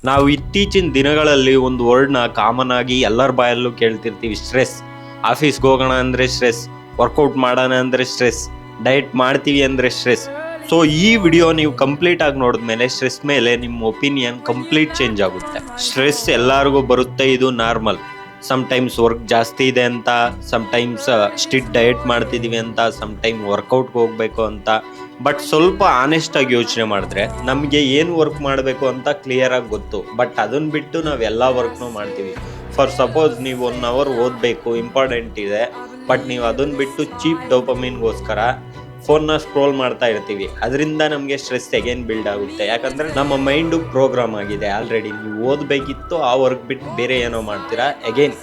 ನಾವು ಇತ್ತೀಚಿನ ದಿನಗಳಲ್ಲಿ ಒಂದು ವರ್ಡ್ನ ಕಾಮನ್ ಆಗಿ ಎಲ್ಲರ ಬಾಯಲ್ಲೂ ಕೇಳ್ತಿರ್ತೀವಿ, ಸ್ಟ್ರೆಸ್. ಆಫೀಸ್ಗೆ ಹೋಗೋಣ ಅಂದರೆ ಸ್ಟ್ರೆಸ್, ವರ್ಕೌಟ್ ಮಾಡೋಣ ಅಂದರೆ ಸ್ಟ್ರೆಸ್, ಡಯಟ್ ಮಾಡ್ತೀವಿ ಅಂದರೆ ಸ್ಟ್ರೆಸ್. ಸೊ ಈ ವಿಡಿಯೋ ನೀವು ಕಂಪ್ಲೀಟ್ ಆಗಿ ನೋಡಿದ್ಮೇಲೆ ಸ್ಟ್ರೆಸ್ ಮೇಲೆ ನಿಮ್ಮ ಒಪಿನಿಯನ್ ಕಂಪ್ಲೀಟ್ ಚೇಂಜ್ ಆಗುತ್ತೆ. ಸ್ಟ್ರೆಸ್ ಎಲ್ಲರಿಗೂ ಬರುತ್ತೆ, ಇದು ನಾರ್ಮಲ್. ಸಮ್ಟೈಮ್ಸ್ ವರ್ಕ್ ಜಾಸ್ತಿ ಇದೆ ಅಂತ, ಸಮ್ಟೈಮ್ಸ್ ಸ್ಟ್ರಿಕ್ಟ್ ಡಯಟ್ ಮಾಡ್ತಿದ್ದೀವಿ ಅಂತ, ಸಮ್ಟೈಮ್ ವರ್ಕೌಟ್ಗೆ ಹೋಗಬೇಕು ಅಂತ. ಬಟ್ ಸ್ವಲ್ಪ ಆನೆಸ್ಟ್ ಆಗಿ ಯೋಚನೆ ಮಾಡಿದ್ರೆ ನಮಗೆ ಏನು ವರ್ಕ್ ಮಾಡಬೇಕು ಅಂತ ಕ್ಲಿಯರ್ ಆಗಿ ಗೊತ್ತು. ಬಟ್ ಅದನ್ನ ಬಿಟ್ಟು ನಾವು ಎಲ್ಲ ವರ್ಕ್ನೂ ಮಾಡ್ತೀವಿ. ಫಾರ್ ಸಪೋಸ್ ನೀವು 1 ಅವರ್ ಓದಬೇಕು, ಇಂಪಾರ್ಟೆಂಟ್ ಇದೆ, ಬಟ್ ನೀವು ಅದನ್ನ ಬಿಟ್ಟು ಚೀಪ್ ಡೋಪಮೈನ್ಗೋಸ್ಕರ ಫೋನ್ನ ಸ್ಕ್ರೋಲ್ ಮಾಡ್ತಾ ಇರ್ತೀವಿ. ಅದರಿಂದ ನಮಗೆ ಸ್ಟ್ರೆಸ್ ಎಗೇನ್ ಬಿಲ್ಡ್ ಆಗುತ್ತೆ. ಯಾಕಂದರೆ ನಮ್ಮ ಮೈಂಡು ಪ್ರೋಗ್ರಾಮ್ ಆಗಿದೆ ಆಲ್ರೆಡಿ. ನೀವು ಓದಬೇಕಿತ್ತು, ಆ ವರ್ಕ್ ಬಿಟ್ಟು ಬೇರೆ ಏನೋ ಮಾಡ್ತೀರಾ, ಎಗೇನ್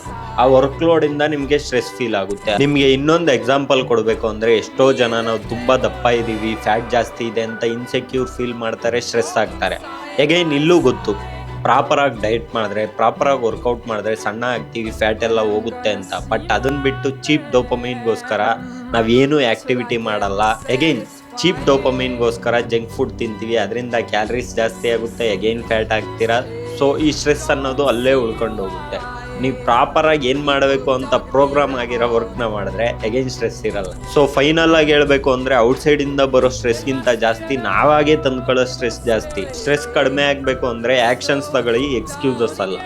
ಆ ವರ್ಕ್ ಲೋಡಿಂದ ನಿಮಗೆ ಸ್ಟ್ರೆಸ್ ಫೀಲ್ ಆಗುತ್ತೆ. ನಿಮಗೆ ಇನ್ನೊಂದು ಎಕ್ಸಾಂಪಲ್ ಕೊಡಬೇಕು ಅಂದರೆ, ಎಷ್ಟೋ ಜನ ನಾವು ತುಂಬ ದಪ್ಪ ಇದ್ದೀವಿ, ಫ್ಯಾಟ್ ಜಾಸ್ತಿ ಇದೆ ಅಂತ ಇನ್ಸೆಕ್ಯೂರ್ ಫೀಲ್ ಮಾಡ್ತಾರೆ, ಸ್ಟ್ರೆಸ್ ಆಗ್ತಾರೆ. ಎಗೈನ್ ಇಲ್ಲೂ ಗೊತ್ತು, ಪ್ರಾಪರಾಗಿ ಡಯಟ್ ಮಾಡಿದ್ರೆ, ಪ್ರಾಪರಾಗಿ ವರ್ಕೌಟ್ ಮಾಡಿದ್ರೆ ಸಣ್ಣ ಆಗ್ತೀವಿ, ಫ್ಯಾಟ್ ಎಲ್ಲ ಹೋಗುತ್ತೆ ಅಂತ. ಬಟ್ ಅದನ್ನ ಬಿಟ್ಟು ಚೀಪ್ ಡೋಪಮೈನ್ಗೋಸ್ಕರ ನಾವೇನು ಆ್ಯಕ್ಟಿವಿಟಿ ಮಾಡಲ್ಲ. ಎಗೈನ್ ಚೀಪ್ ಡೋಪಮೈನ್ಗೋಸ್ಕರ ಜಂಕ್ ಫುಡ್ ತಿಂತೀವಿ, ಅದರಿಂದ ಕ್ಯಾಲರೀಸ್ ಜಾಸ್ತಿ ಆಗುತ್ತೆ, ಎಗೈನ್ ಫ್ಯಾಟ್ ಆಗ್ತೀರಾ. ಸೊ ಈ ಸ್ಟ್ರೆಸ್ ಅನ್ನೋದು ಅಲ್ಲೇ ಉಳ್ಕೊಂಡು ಹೋಗುತ್ತೆ. ನೀವು ಪ್ರಾಪರಾಗಿ ಏನು ಮಾಡಬೇಕು ಅಂತ ಪ್ರೋಗ್ರಾಮ್ ಆಗಿರೋ ವರ್ಕ್ನ ಮಾಡಿದ್ರೆ ಎಗೈನ್ ಸ್ಟ್ರೆಸ್ ಇರಲ್ಲ. ಸೊ ಫೈನಲ್ ಆಗಿ ಹೇಳಬೇಕು ಅಂದರೆ, ಔಟ್ಸೈಡಿಂದ ಬರೋ ಸ್ಟ್ರೆಸ್ಗಿಂತ ಜಾಸ್ತಿ ನಾವಾಗೇ ತಂದ್ಕೊಳ್ಳೋ ಸ್ಟ್ರೆಸ್ ಜಾಸ್ತಿ. ಸ್ಟ್ರೆಸ್ ಕಡಿಮೆ ಆಗಬೇಕು ಅಂದರೆ ಆ್ಯಕ್ಷನ್ಸ್ ತಗೊಳ್ಳಿ, ಎಕ್ಸ್ಕ್ಯೂಸಸ್ ಅಲ್ಲ.